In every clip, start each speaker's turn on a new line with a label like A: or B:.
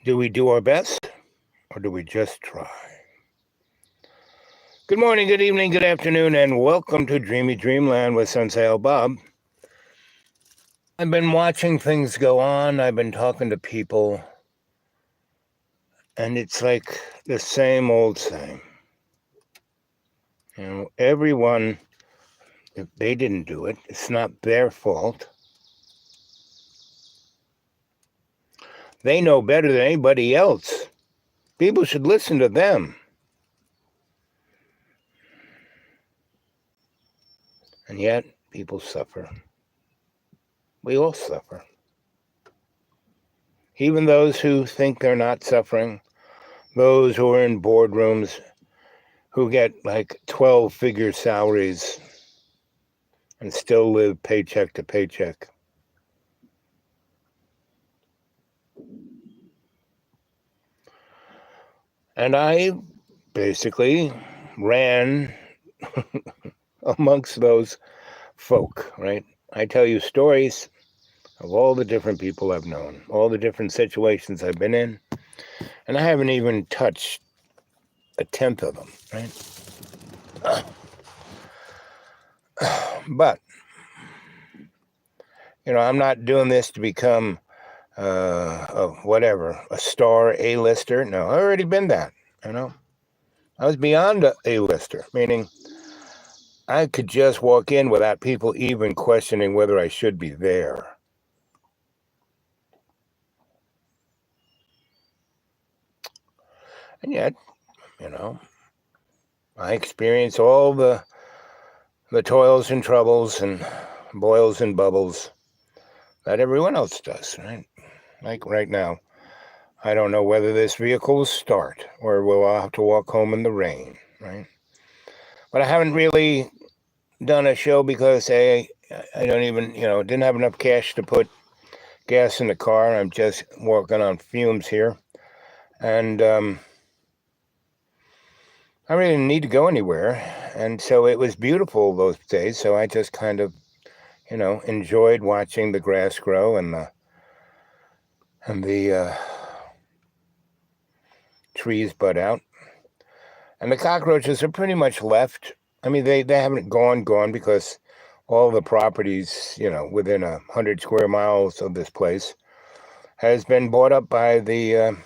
A: Do we do our best or do we just try? Good morning, good evening, good afternoon, and welcome to Dreamy Dreamland with Sensei Bob. I've been watching things go on. I've been talking to people, and it's like the same old same. Everyone, if they didn't do it, it's not their fault. They know better than anybody else. People should listen to them. And yet, people suffer. We all suffer. Even those who think they're not suffering, those who are in boardrooms who get like 12-figure salaries and still live paycheck to paycheck. And I basically ran amongst those folk, right? I tell you stories of all the different people I've known, all the different situations I've been in, and I haven't even touched a tenth of them, right? But, I'm not doing this to become a star A-lister. No, I've already been that, I was beyond a A-lister, meaning I could just walk in without people even questioning whether I should be there. And yet, I experience all the toils and troubles and boils and bubbles that everyone else does, right? Like right now, I don't know whether this vehicle will start or we'll have to walk home in the rain, right? But I haven't really done a show because I don't even, didn't have enough cash to put gas in the car. I'm just working on fumes here. And I really didn't need to go anywhere. And so it was beautiful those days. So I just kind of, enjoyed watching the grass grow and the trees bud out. And the cockroaches are pretty much left. I mean, they haven't gone because all the properties, within 100 square miles of this place has been bought up by the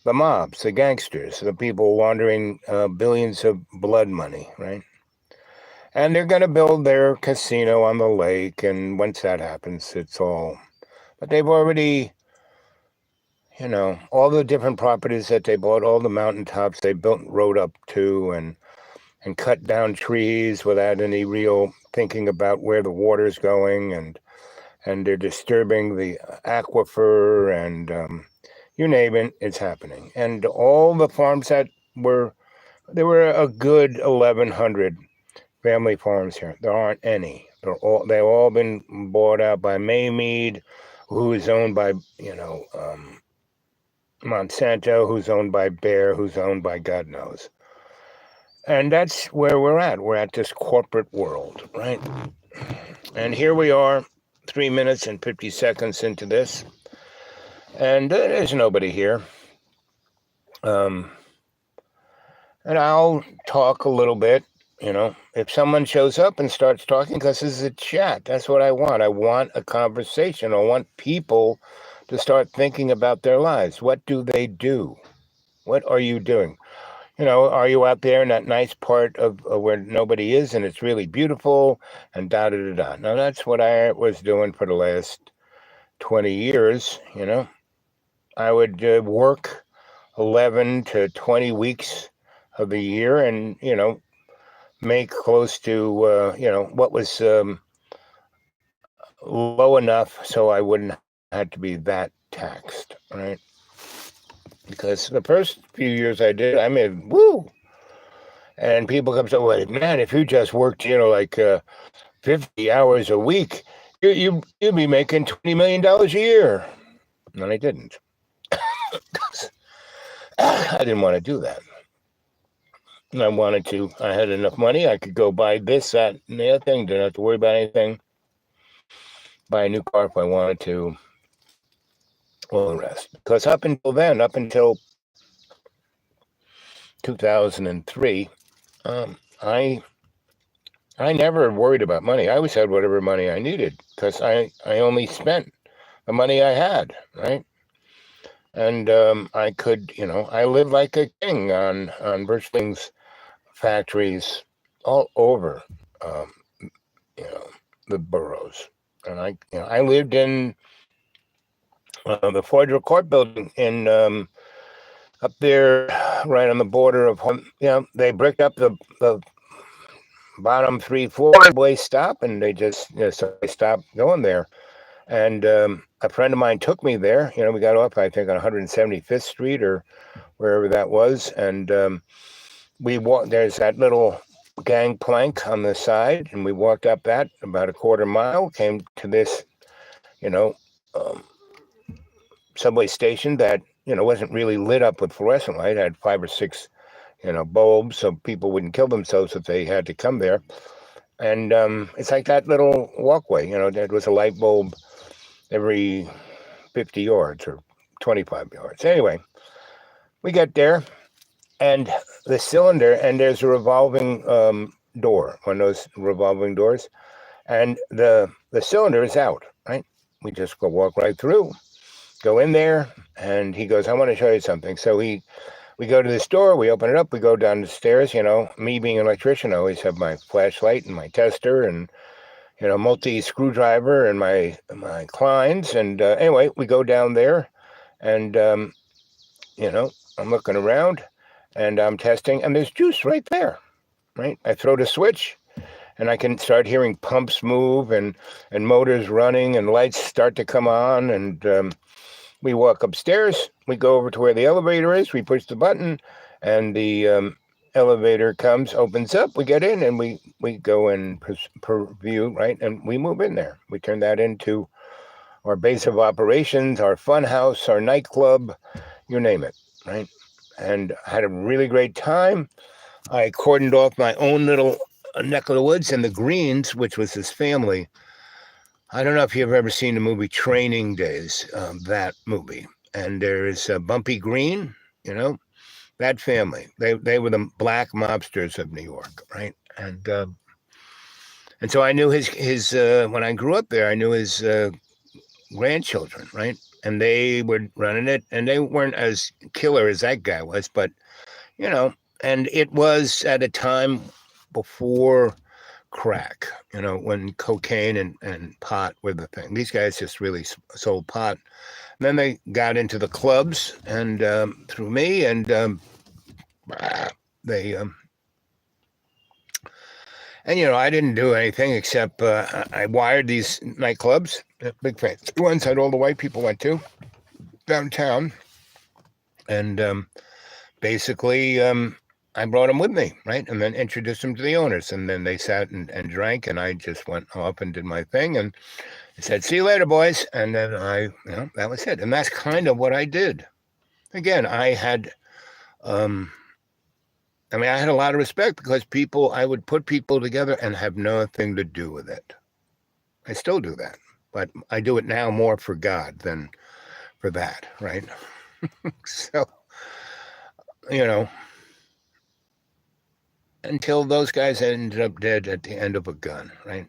A: mobs, the gangsters, the people laundering billions of blood money, right? And they're going to build their casino on the lake, and once that happens, it's all... But they've already, all the different properties that they bought, all the mountaintops they built road up to, and cut down trees without any real thinking about where the water's going, and they're disturbing the aquifer, and you name it, it's happening. And all the farms there were a good 1,100 family farms here. There aren't any. They've all been bought out by Maymead, who is owned by, Monsanto, who's owned by Bayer, who's owned by God knows. And that's where we're at. We're at this corporate world, right? And here we are, 3 minutes and 50 seconds into this. And there's nobody here. And I'll talk a little bit, if someone shows up and starts talking, because this is a chat. That's what I want. I want a conversation. I want people to start thinking about their lives. What do they do? What are you doing? Are you out there in that nice part of where nobody is and it's really beautiful and da-da-da-da? Now, that's what I was doing for the last 20 years, I would work 11 to 20 weeks of the year and, make close to, what was low enough so I wouldn't have to be that taxed, right? Because the first few years I did, I made, woo! And people come say, wait, man, if you just worked, 50 hours a week, you'd be making $20 million a year. And I didn't. I didn't want to do that. I had enough money, I could go buy this, that, and the other thing, didn't have to worry about anything. Buy a new car if I wanted to. all the rest. Because up until then, up until 2003, I never worried about money. I always had whatever money I needed because I only spent the money I had, right? And I could, I lived like a king on virtually factories all over, um, you know, the boroughs. And I lived in the Federal Court building in up there, right on the border of, they bricked up the bottom 3 floors. Boys stop, and they just, so they stopped going there. And a friend of mine took me there. We got off, I think, on 175th Street or wherever that was. And we walked, there's that little gangplank on the side, and we walked up that about a quarter mile, came to this, you know, um, subway station that, wasn't really lit up with fluorescent light. It had 5 or 6, bulbs so people wouldn't kill themselves if they had to come there. And it's like that little walkway, there was a light bulb every 50 yards or 25 yards. Anyway, we get there, and the cylinder, and there's a revolving door, one of those revolving doors, and the cylinder is out, right? We just walk right through, go in there, and he goes, I want to show you something. So we go to this door, we open it up, we go down the stairs. Me being an electrician, I always have my flashlight and my tester and multi screwdriver and my Kleins. And anyway, we go down there, and I'm looking around, and I'm testing, and there's juice right there, right? I throw the switch, and I can start hearing pumps move and motors running and lights start to come on. And we walk upstairs, we go over to where the elevator is, we push the button, and the elevator comes, opens up, we get in, and we go in per view, right? And we move in there. We turn that into our base of operations, our fun house, our nightclub, you name it, right? And I had a really great time. I cordoned off my own little neck of the woods, and the Greens, which was his family. I don't know if you've ever seen the movie Training Days, that movie. And there's Bumpy Green, that family. They were the black mobsters of New York, right? And so I knew his when I grew up there, I knew his grandchildren, right? And they were running it, and they weren't as killer as that guy was, but and it was at a time before crack, when cocaine and pot were the thing. These guys just really sold pot. And then they got into the clubs, and through me, and they and I didn't do anything except I wired these nightclubs, big fancy ones that all the white people went to downtown, and basically I brought them with me, right? And then introduced them to the owners. And then they sat and drank, and I just went off and did my thing. And I said, see you later, boys. And then that was it. And that's kind of what I did. Again, I had I had a lot of respect because I would put people together and have nothing to do with it. I still do that. But I do it now more for God than for that, right? So, until those guys ended up dead at the end of a gun, right?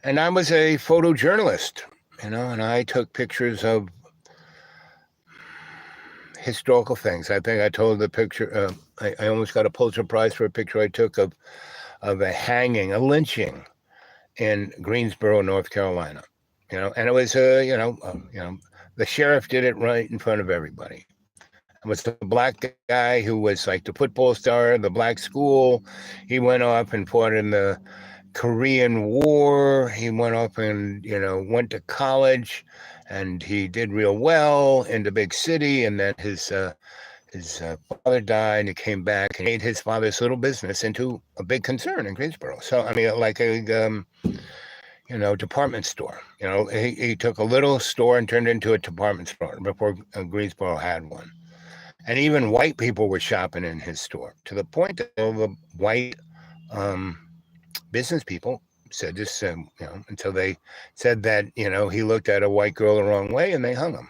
A: And I was a photojournalist, and I took pictures of historical things. I think I told the picture, I almost got a Pulitzer Prize for a picture I took of a hanging, a lynching in Greensboro, North Carolina, and it was, the sheriff did it right in front of everybody. It was the black guy who was like the football star, the black school. He went off and fought in the Korean War. He went off and, went to college, and he did real well in the big city. And then his father died, and he came back and made his father's little business into a big concern in Greensboro. So, like a, department store. He took a little store and turned it into a department store before Greensboro had one. And even white people were shopping in his store, to the point that all the white business people said this, until they said that, he looked at a white girl the wrong way and they hung him.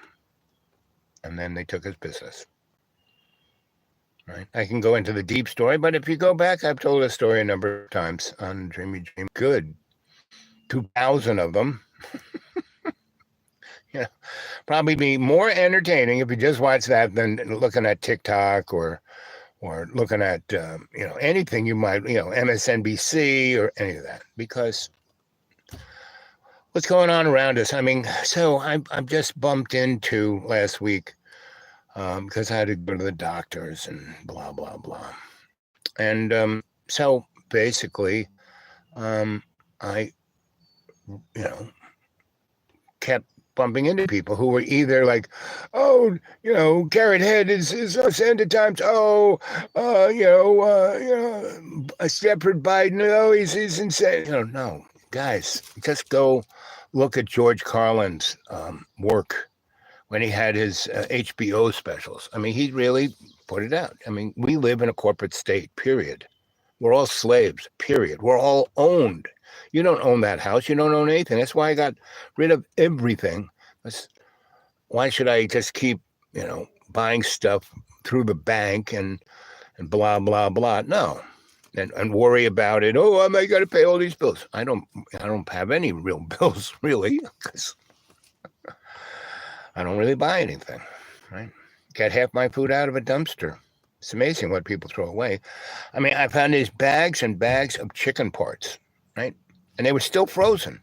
A: And then they took his business. Right. I can go into the deep story, but if you go back, I've told a story a number of times on Dreamy Dream. Good. 2,000 of them. Probably be more entertaining if you just watch that than looking at TikTok or looking at anything you might, MSNBC or any of that, because what's going on around us. I mean, so I'm just bumped into last week because I had to go to the doctors and blah blah blah, and so basically, I kept bumping into people who were either like, oh, Garrett Head is end of times. Oh, Shepard Biden. Oh, he's insane. No, guys, just go look at George Carlin's work when he had his HBO specials. I mean, he really put it out. I mean, we live in a corporate state, period. We're all slaves, period. We're all owned. You don't own that house. You don't own anything. That's why I got rid of everything. Why should I just keep, buying stuff through the bank and blah, blah, blah? No. And worry about it. Oh, am I going to pay all these bills? I don't have any real bills, really, because I don't really buy anything, right? Get half my food out of a dumpster. It's amazing what people throw away. I mean, I found these bags and bags of chicken parts, right? And they were still frozen.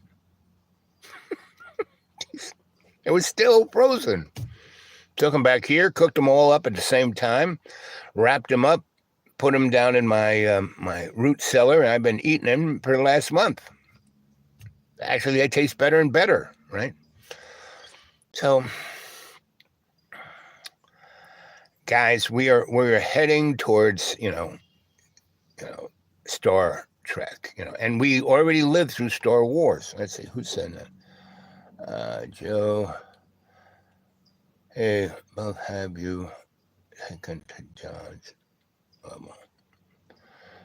A: It was still frozen. Took them back here, cooked them all up at the same time, wrapped them up, put them down in my my root cellar, and I've been eating them for the last month. Actually, they taste better and better, right? So, guys, we're heading towards Star Trek, and we already lived through Star Wars. Let's see, who said that? Joe. Hey, both have you taken to John's?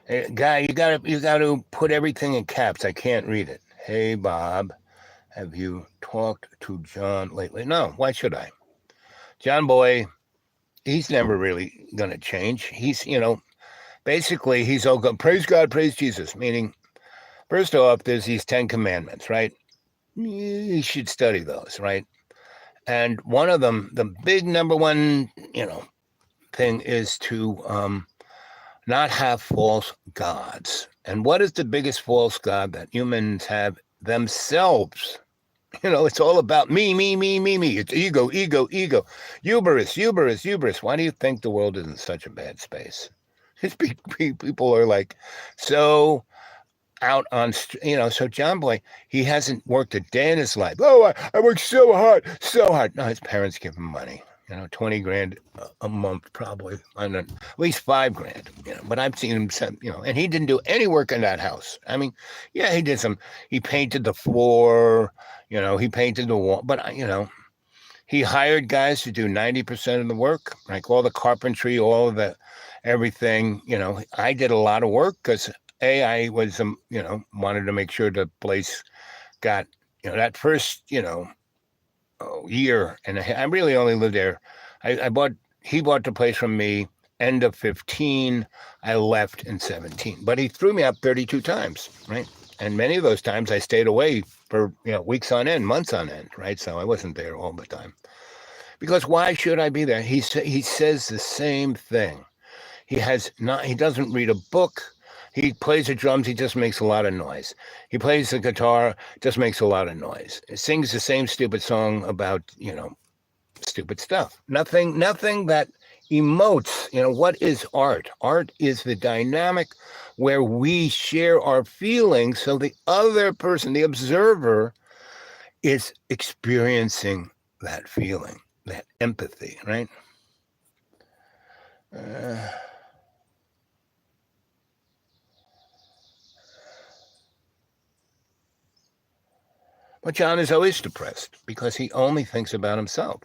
A: Hey, guy, you gotta put everything in caps. I can't read it. Hey, Bob, have you talked to John lately? No. Why should I? John Boy, he's never really gonna change. He's basically, he's all good. Praise God, praise Jesus. Meaning, first off, there's these 10 commandments, right? You should study those, right? And one of them, the big number one, thing is to not have false gods. And what is the biggest false god that humans have? Themselves. It's all about me, me, me, me, me. It's ego, ego, ego. Hubris, hubris, hubris. Why do you think the world is in such a bad space? People are like so out on, so John Boy, he hasn't worked a day in his life. Oh, I worked so hard. No, his parents give him money, 20 grand a month, probably, and at least 5 grand, but I've seen him, and he didn't do any work in that house. I mean, yeah, he painted the floor, he painted the wall, but, he hired guys to do 90% of the work, like all the carpentry, all of the everything. I did a lot of work because I was, wanted to make sure the place got, that first, year and I really only lived there. He bought the place from me end of 15. I left in 17, but he threw me up 32 times, right? And many of those times I stayed away for, weeks on end, months on end, right? So I wasn't there all the time. Because why should I be there? He says the same thing. He doesn't read a book. He plays the drums, he just makes a lot of noise. He plays the guitar, just makes a lot of noise. He sings the same stupid song about, stupid stuff. Nothing that emotes. What is art? Art is the dynamic where we share our feelings so the other person, the observer, is experiencing that feeling, that empathy, right? But John is always depressed because he only thinks about himself.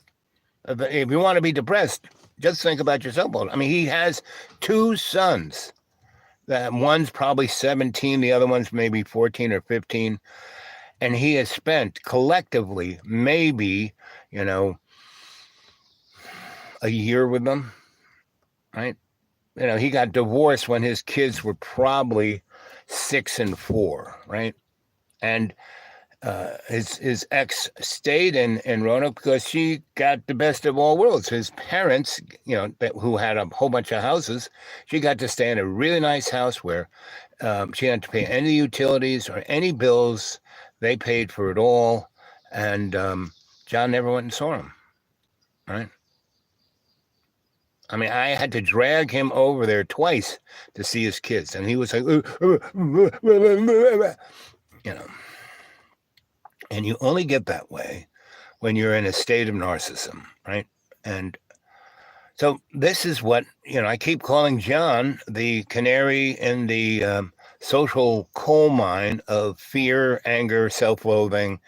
A: If you want to be depressed, just think about yourself. I mean, he has 2 sons. That one's probably 17, the other one's maybe 14 or 15. And he has spent collectively maybe, a year with them, right? He got divorced when his kids were probably 6 and 4, right? And his ex stayed in Roanoke because she got the best of all worlds. His parents, who had a whole bunch of houses, she got to stay in a really nice house where she didn't have to pay any utilities or any bills. They paid for it all. And John never went and saw him, right? I mean, I had to drag him over there twice to see his kids. And he was like, and you only get that way when you're in a state of narcissism, right? And so this is what, I keep calling John the canary in the social coal mine of fear, anger, self-loathing.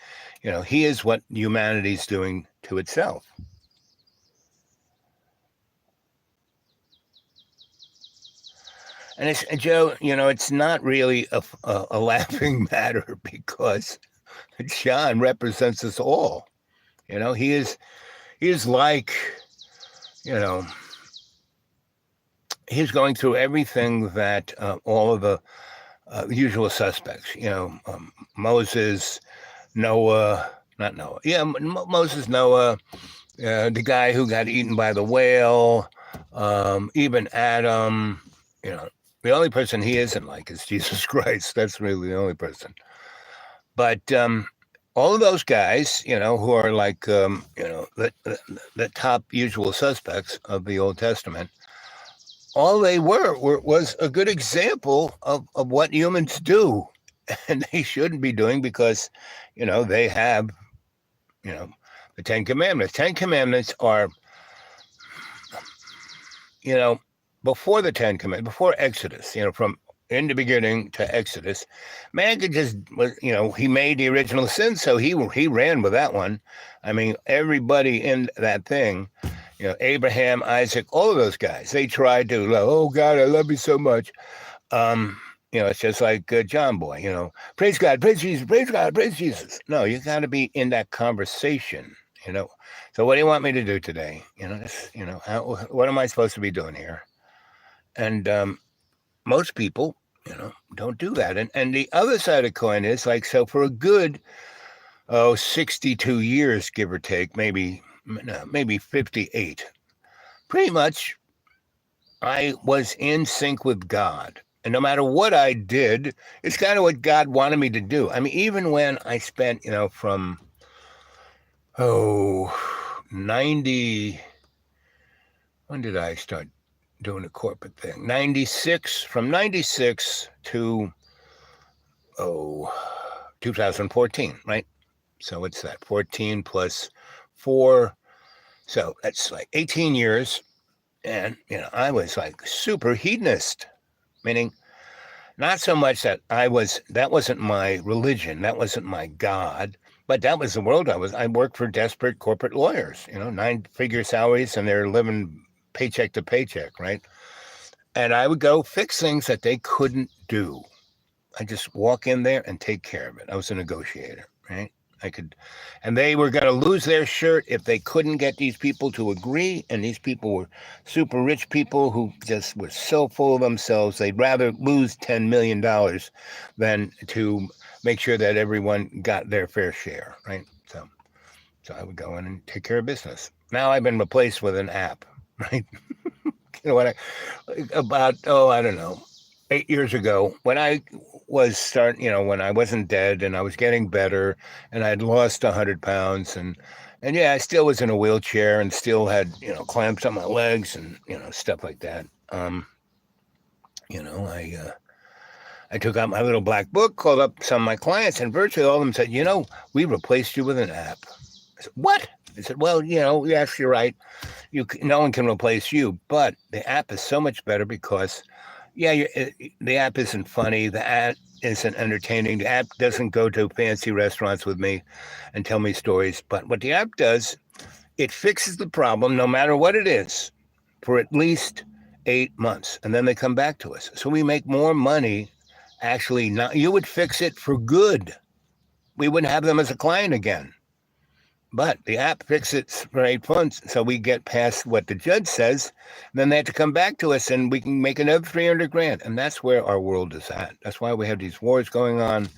A: He is what humanity's doing to itself. And it's, Joe, it's not really a laughing matter because John represents us all. He is like, he's going through everything that all of the usual suspects, Moses, Noah, not Noah. Yeah, Moses, Noah, the guy who got eaten by the whale, even Adam, the only person he isn't like is Jesus Christ. That's really the only person. But all of those guys, who are like, the top usual suspects of the Old Testament, all they was a good example of what humans do, and they shouldn't be doing because, they have, the Ten Commandments. 10 Commandments are, before the Ten Commandments, before Exodus, from in the beginning to Exodus, man could just, he made the original sin, so he ran with that one. I mean, everybody in that thing, Abraham, Isaac, all of those guys, they tried to, oh God, I love you so much. It's just like John Boy, praise God, praise Jesus, praise God, praise Jesus. No, you got to be in that conversation, So what do you want me to do today? What am I supposed to be doing here? And most people, don't do that. And the other side of the coin is like, so for a good, 62 years, give or take, maybe 58, pretty much I was in sync with God. And no matter what I did, it's kind of what God wanted me to do. I mean, even when I spent, from, 90, when did I start doing a corporate thing? 96, from 96 to 2014, right? So it's that 14 plus 4. So that's like 18 years. And, I was like super hedonist, meaning not so much that that wasn't my religion, that wasn't my God, but that was the world I worked for desperate corporate lawyers, 9-figure salaries, and they're living paycheck to paycheck, right? And I would go fix things that they couldn't do. I just walk in there and take care of it. I was a negotiator, right? And they were going to lose their shirt if they couldn't get these people to agree. And these people were super rich people who just were so full of themselves. They'd rather lose $10 million than to make sure that everyone got their fair share, right? So I would go in and take care of business. Now I've been replaced with an app, right? I don't know, 8 years ago, when I was when I wasn't dead and I was getting better and I'd lost 100 pounds and yeah, I still was in a wheelchair and still had, clamps on my legs and, stuff like that. I took out my little black book, called up some of my clients, and virtually all of them said, we replaced you with an app. I said, what? I said, well, yes, you're right. No one can replace you, but the app is so much better because, the app isn't funny. The app isn't entertaining. The app doesn't go to fancy restaurants with me and tell me stories. But what the app does, it fixes the problem, no matter what it is, for at least 8 months, and then they come back to us. So we make more money. Actually, not, you would fix it for good. We wouldn't have them as a client again. But the app fixes it for 8 months, so we get past what the judge says. Then they have to come back to us, and we can make another 300 grand. And that's where our world is at. That's why we have these wars going on.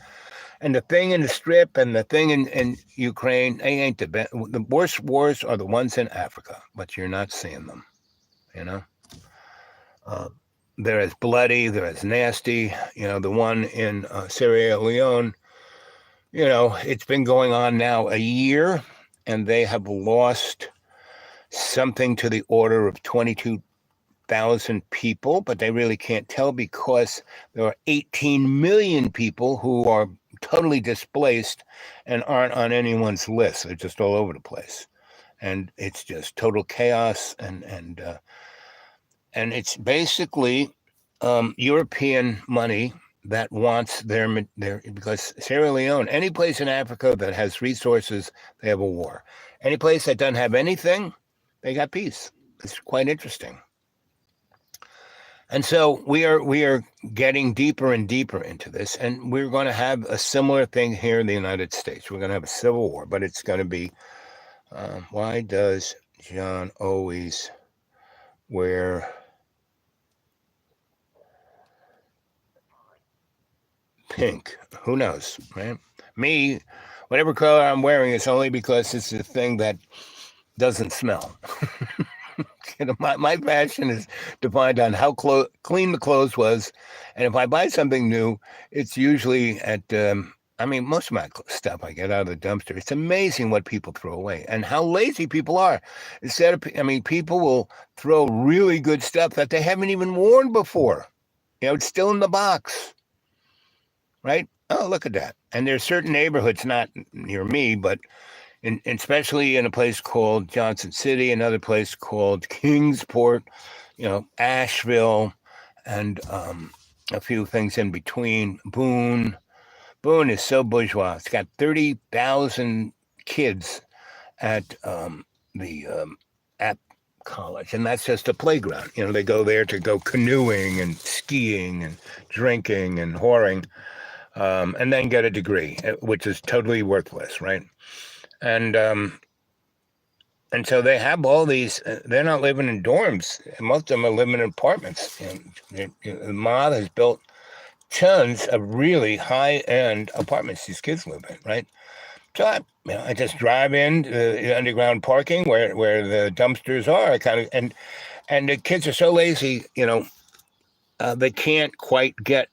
A: And the thing in the Strip and the thing in Ukraine, they ain't the best. The worst wars are the ones in Africa, but you're not seeing them, you know? They're as bloody, they're as nasty. You know, the one in Sierra Leone, you know, it's been going on now a year, and they have lost something to the order of 22,000 people, but they really can't tell because there are 18 million people who are totally displaced and aren't on anyone's list. They're just all over the place. And it's just total chaos, and it's basically European money that wants their because Sierra Leone, any place in Africa that has resources, they have a war. Any place that doesn't have anything, they got peace. It's quite interesting. And so we are getting deeper and deeper into this, and we're going to have a similar thing here in the United States. We're going to have a civil war, but it's going to be, why does John always wear pink? Who knows, right? Me, whatever color I'm wearing is only because it's a thing that doesn't smell. You know, my fashion is defined on how clean the clothes was. And if I buy something new, it's usually at, most of my stuff I get out of the dumpster. It's amazing what people throw away and how lazy people are. People will throw really good stuff that they haven't even worn before. You know, it's still in the box, right? Oh, look at that. And there's certain neighborhoods, not near me, but especially in a place called Johnson City, another place called Kingsport, you know, Asheville, and a few things in between. Boone is so bourgeois. It's got 30,000 kids at the App College, and that's just a playground. You know, they go there to go canoeing and skiing and drinking and whoring, and then get a degree, which is totally worthless, right? And so they have all these. They're not living in dorms. Most of them are living in apartments. The mob has built tons of really high-end apartments these kids live in, right? So I just drive in the underground parking where the dumpsters are. And the kids are so lazy, you know, they can't quite get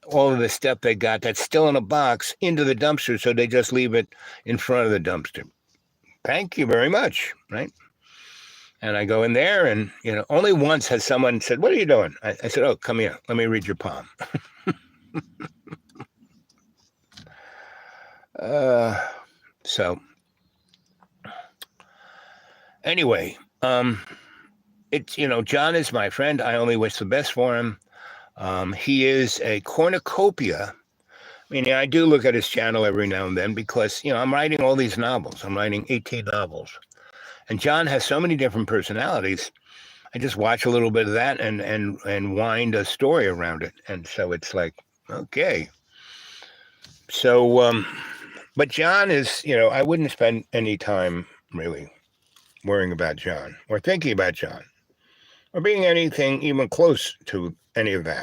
A: all of the stuff they got that's still in a box into the dumpster, so they just leave it in front of the dumpster. Thank you very much, right? And I go in there, and, you know, only once has someone said, "What are you doing?" I said, "Oh, come here. Let me read your palm." So anyway, it's, you know, John is my friend. I only wish the best for him. He is a cornucopia. I mean, I do look at his channel every now and then because, you know, I'm writing all these novels. I'm writing 18 novels. And John has so many different personalities. I just watch a little bit of that and wind a story around it. And so it's like, okay. So, but John is, you know, I wouldn't spend any time really worrying about John or thinking about John or being anything even close to any of that.